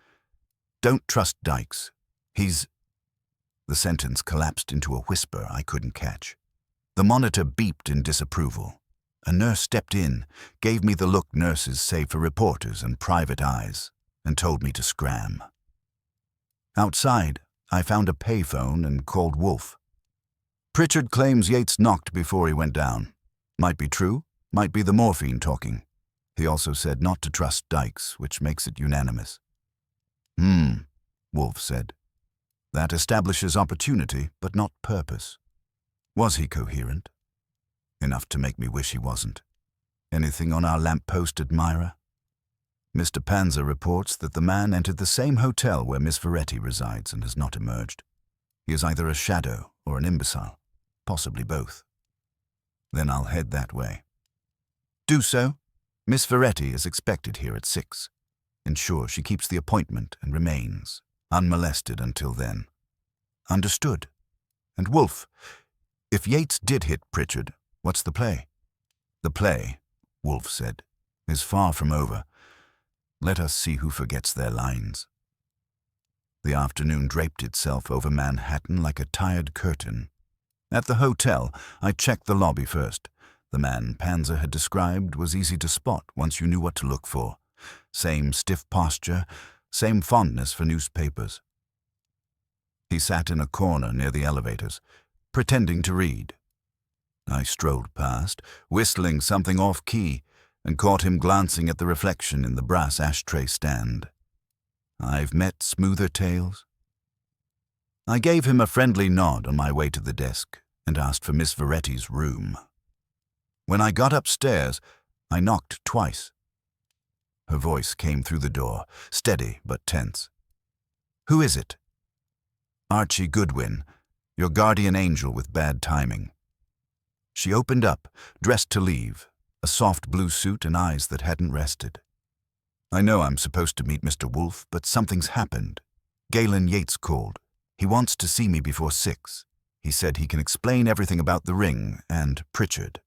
don't trust Dykes. He's—" The sentence collapsed into a whisper I couldn't catch. The monitor beeped in disapproval. A nurse stepped in, gave me the look nurses save for reporters and private eyes, and told me to scram. Outside, I found a payphone and called Wolfe. "Pritchard claims Yates knocked before he went down. Might be true, might be the morphine talking. He also said not to trust Dykes, which makes it unanimous." Wolfe said. "That establishes opportunity, but not purpose. Was he coherent?" "Enough to make me wish he wasn't. Anything on our lamppost admirer?" "Mr. Panzer reports that the man entered the same hotel where Miss Veretti resides and has not emerged. He is either a shadow or an imbecile, possibly both." "Then I'll head that way." "Do so. Miss Veretti is expected here at 6. Ensure she keeps the appointment and remains, unmolested until then." "Understood. And Wolfe, if Yates did hit Pritchard, what's the play?" "The play," Wolfe said, "is far from over. Let us see who forgets their lines." The afternoon draped itself over Manhattan like a tired curtain. At the hotel, I checked the lobby first. The man Panzer had described was easy to spot once you knew what to look for. Same stiff posture, same fondness for newspapers. He sat in a corner near the elevators, pretending to read. I strolled past, whistling something off-key, and caught him glancing at the reflection in the brass ashtray stand. I've met smoother tales. I gave him a friendly nod on my way to the desk and asked for Miss Veretti's room. When I got upstairs, I knocked twice. Her voice came through the door, steady but tense. "Who is it?" "Archie Goodwin, your guardian angel with bad timing." She opened up, dressed to leave, a soft blue suit and eyes that hadn't rested. "I know I'm supposed to meet Mr. Wolfe, but something's happened. Galen Yates called. He wants to see me before 6. He said he can explain everything about the ring and Pritchard."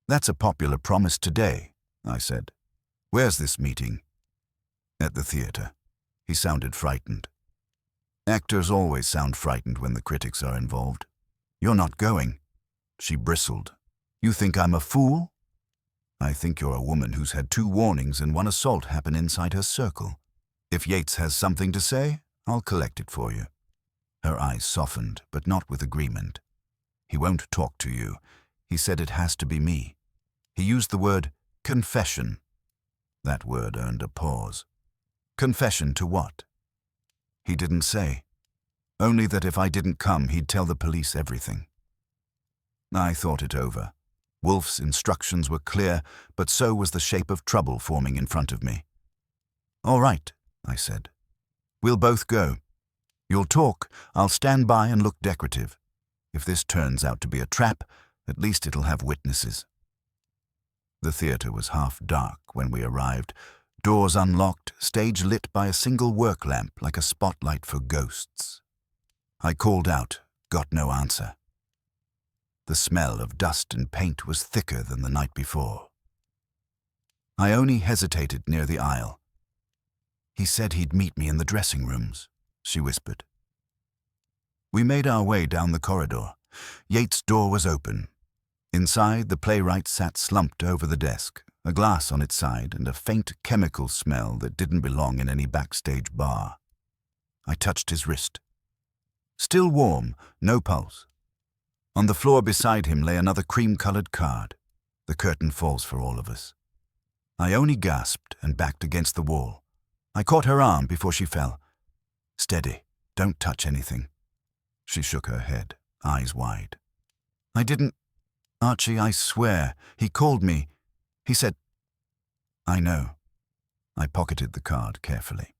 "That's a popular promise today," I said. "Where's this meeting?" "At the theater." He sounded frightened. Actors always sound frightened when the critics are involved. "You're not going?" She bristled. You think I'm a fool? I think you're a woman who's had 2 warnings and 1 assault happen inside her circle. If Yates has something to say, I'll collect it for you. Her eyes softened, but not with agreement. He won't talk to you. He said it has to be me. He used the word confession. That word earned a pause. Confession to what? He didn't say. Only that if I didn't come, he'd tell the police everything. I thought it over. Wolfe's instructions were clear, but so was the shape of trouble forming in front of me. All right, I said. We'll both go. You'll talk, I'll stand by and look decorative. If this turns out to be a trap, at least it'll have witnesses. The theater was half dark when we arrived, doors unlocked, stage lit by a single work lamp like a spotlight for ghosts. I called out, got no answer. The smell of dust and paint was thicker than the night before. Ione hesitated near the aisle. He said he'd meet me in the dressing rooms, she whispered. We made our way down the corridor. Yates' door was open. Inside, the playwright sat slumped over the desk, a glass on its side and a faint chemical smell that didn't belong in any backstage bar. I touched his wrist. Still warm, no pulse. On the floor beside him lay another cream-colored card. The curtain falls for all of us. Ione gasped and backed against the wall. I caught her arm before she fell. Steady, don't touch anything. She shook her head, eyes wide. I didn't... Archie, I swear, he called me. He said... I know. I pocketed the card carefully.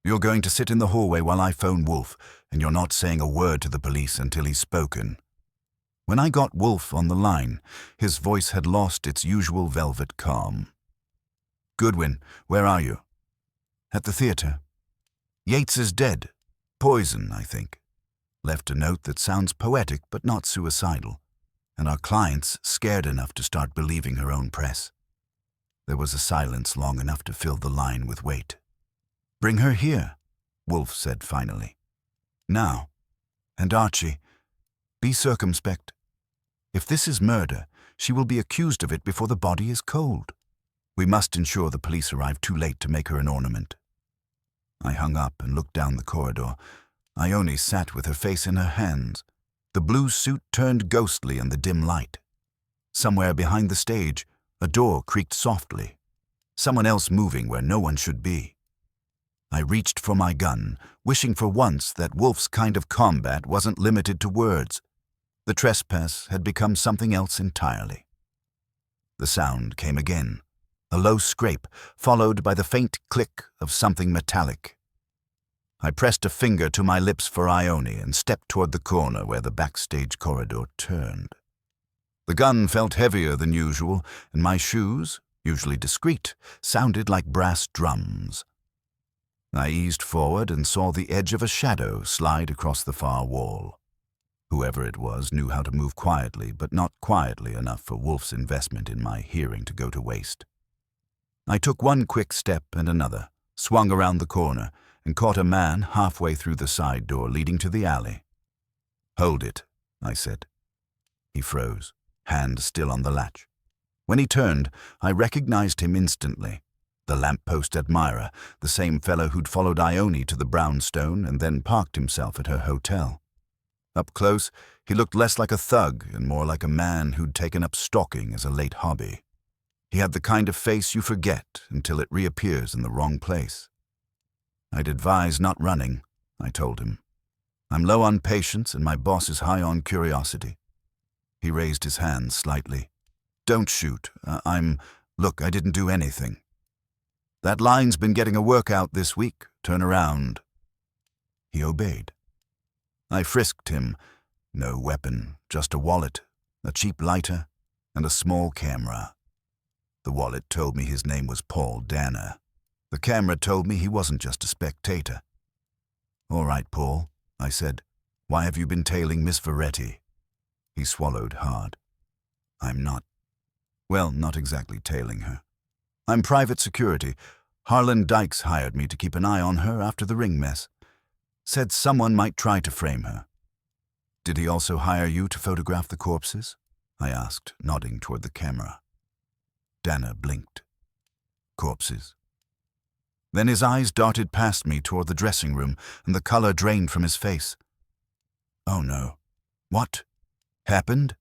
You're going to sit in the hallway while I phone Wolfe, and you're not saying a word to the police until he's spoken. When I got Wolfe on the line, his voice had lost its usual velvet calm. Goodwin, where are you? At the theater. Yates is dead. Poison, I think. Left a note that sounds poetic but not suicidal, and our client's scared enough to start believing her own press. There was a silence long enough to fill the line with weight. Bring her here, Wolfe said finally. Now. And Archie, be circumspect. If this is murder, she will be accused of it before the body is cold. We must ensure the police arrive too late to make her an ornament. I hung up and looked down the corridor. Ione sat with her face in her hands. The blue suit turned ghostly in the dim light. Somewhere behind the stage, a door creaked softly. Someone else moving where no one should be. I reached for my gun, wishing for once that Wolfe's kind of combat wasn't limited to words. The trespass had become something else entirely. The sound came again, a low scrape, followed by the faint click of something metallic. I pressed a finger to my lips for Ione and stepped toward the corner where the backstage corridor turned. The gun felt heavier than usual, and my shoes, usually discreet, sounded like brass drums. I eased forward and saw the edge of a shadow slide across the far wall. Whoever it was knew how to move quietly, but not quietly enough for Wolfe's investment in my hearing to go to waste. I took one quick step and another, swung around the corner, and caught a man halfway through the side door leading to the alley. Hold it, I said. He froze, hand still on the latch. When he turned, I recognized him instantly. The lamppost admirer, the same fellow who'd followed Ione to the brownstone and then parked himself at her hotel. Up close, he looked less like a thug and more like a man who'd taken up stalking as a late hobby. He had the kind of face you forget until it reappears in the wrong place. I'd advise not running, I told him. I'm low on patience and my boss is high on curiosity. He raised his hands slightly. Don't shoot. Look, I didn't do anything. That line's been getting a workout this week. Turn around. He obeyed. I frisked him. No weapon, just a wallet, a cheap lighter, and a small camera. The wallet told me his name was Paul Danner. The camera told me he wasn't just a spectator. All right, Paul, I said. Why have you been tailing Miss Veretti? He swallowed hard. I'm not exactly tailing her. I'm private security. Harlan Dykes hired me to keep an eye on her after the ring mess. Said someone might try to frame her. Did he also hire you to photograph the corpses? I asked, nodding toward the camera. Dana blinked. Corpses. Then his eyes darted past me toward the dressing room, and the color drained from his face. Oh no. What happened?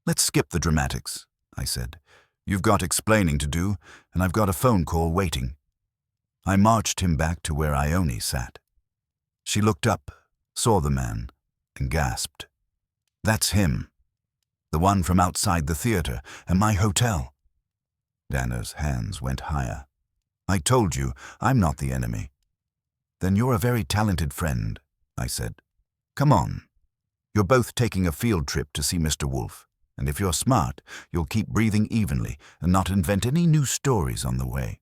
Let's skip the dramatics, I said. You've got explaining to do, and I've got a phone call waiting. I marched him back to where Ione sat. She looked up, saw the man, and gasped. That's him. The one from outside the theater and my hotel. Dana's hands went higher. I told you, I'm not the enemy. Then you're a very talented friend, I said. Come on. You're both taking a field trip to see Mr. Wolfe, and if you're smart, you'll keep breathing evenly and not invent any new stories on the way.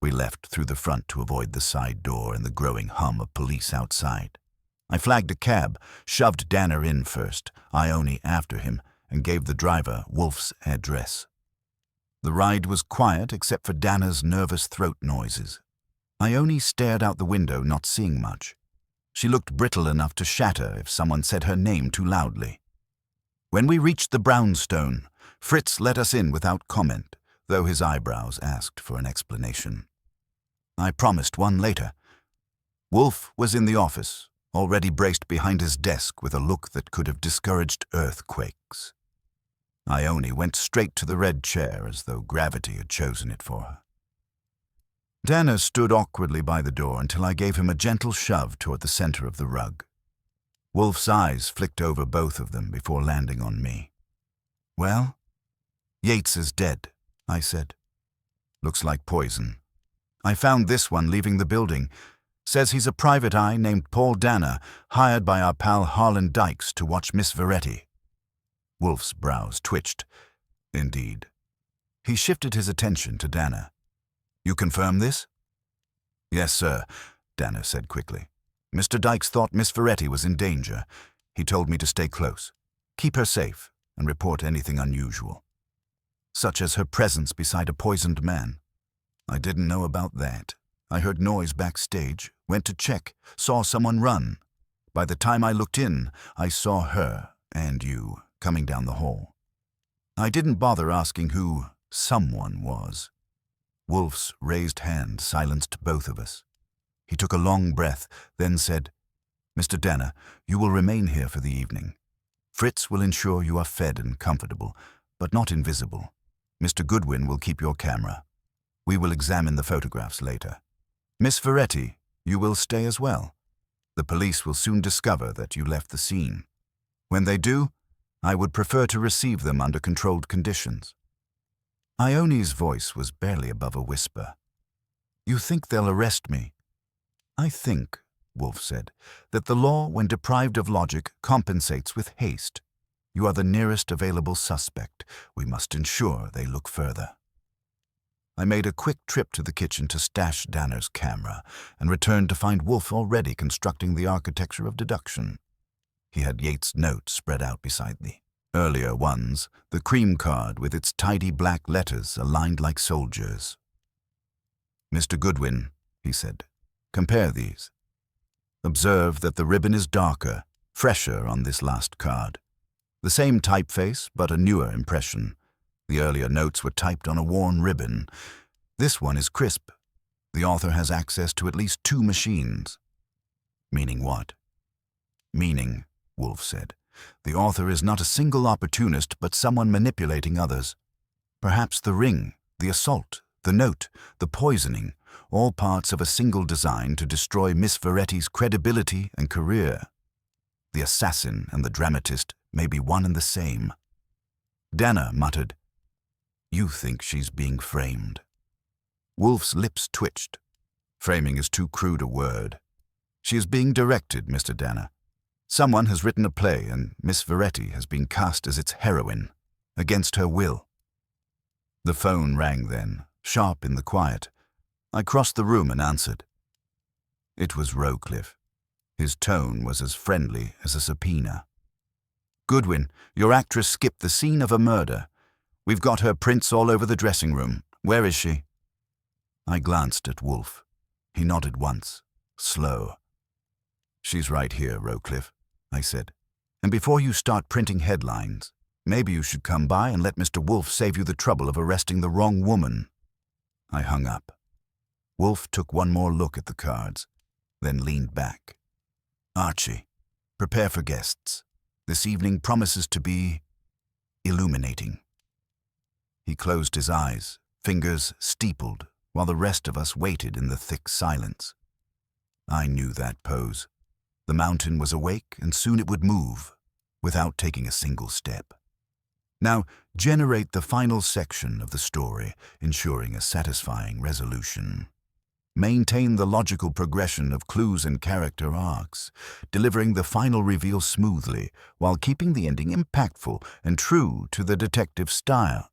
We left through the front to avoid the side door and the growing hum of police outside. I flagged a cab, shoved Dana in first, Ione after him, and gave the driver Wolfe's address. The ride was quiet except for Dana's nervous throat noises. Ione stared out the window, not seeing much. She looked brittle enough to shatter if someone said her name too loudly. When we reached the brownstone, Fritz let us in without comment, though his eyebrows asked for an explanation. I promised one later. Wolfe was in the office, already braced behind his desk with a look that could have discouraged earthquakes. Ione went straight to the red chair as though gravity had chosen it for her. Dana stood awkwardly by the door until I gave him a gentle shove toward the center of the rug. Wolfe's eyes flicked over both of them before landing on me. Well? Yates is dead, I said. Looks like poison. I found this one leaving the building. Says he's a private eye named Paul Dana, hired by our pal Harlan Dykes to watch Miss Veretti. Wolfe's brows twitched. Indeed. He shifted his attention to Dana. You confirm this? Yes, sir, Dana said quickly. Mr. Dykes thought Miss Veretti was in danger. He told me to stay close, keep her safe, and report anything unusual, such as her presence beside a poisoned man. I didn't know about that. I heard noise backstage, went to check, saw someone run. By the time I looked in, I saw her and you coming down the hall. I didn't bother asking who someone was. Wolfe's raised hand silenced both of us. He took a long breath, then said, Mr. Dana, you will remain here for the evening. Fritz will ensure you are fed and comfortable, but not invisible. Mr. Goodwin will keep your camera. We will examine the photographs later. Miss Veretti, you will stay as well. The police will soon discover that you left the scene. When they do, I would prefer to receive them under controlled conditions. Ione's voice was barely above a whisper. You think they'll arrest me? I think, Wolfe said, that the law, when deprived of logic, compensates with haste. You are the nearest available suspect. We must ensure they look further. I made a quick trip to the kitchen to stash Dana's camera and returned to find Wolfe already constructing the architecture of deduction. He had Yates' notes spread out beside the earlier ones, the cream card with its tidy black letters aligned like soldiers. Mr. Goodwin, he said, compare these. Observe that the ribbon is darker, fresher on this last card. The same typeface, but a newer impression. The earlier notes were typed on a worn ribbon. This one is crisp. The author has access to at least 2 machines. Meaning what? Meaning, Wolfe said, the author is not a single opportunist, but someone manipulating others. Perhaps the ring, the assault, the note, the poisoning, all parts of a single design to destroy Miss Veretti's credibility and career. The assassin and the dramatist may be one and the same. Dana muttered, You think she's being framed. Wolfe's lips twitched. Framing is too crude a word. She is being directed, Mr. Dana. Someone has written a play, and Miss Veretti has been cast as its heroine, against her will. The phone rang then, sharp in the quiet. I crossed the room and answered. It was Rowcliffe. His tone was as friendly as a subpoena. Goodwin, your actress skipped the scene of a murder. We've got her prints all over the dressing room. Where is she? I glanced at Wolfe. He nodded once, slow. She's right here, Rowcliffe, I said. And before you start printing headlines, Maybe you should come by and let Mr. Wolfe save you the trouble of arresting the wrong woman." I hung up. Wolfe took one more look at the cards, then leaned back. "Archie, prepare for guests. This evening promises to be illuminating." He closed his eyes, fingers steepled, while the rest of us waited in the thick silence. I knew that pose. The mountain was awake, and soon it would move, without taking a single step. Now, generate the final section of the story, ensuring a satisfying resolution. Maintain the logical progression of clues and character arcs, delivering the final reveal smoothly while keeping the ending impactful and true to the detective style.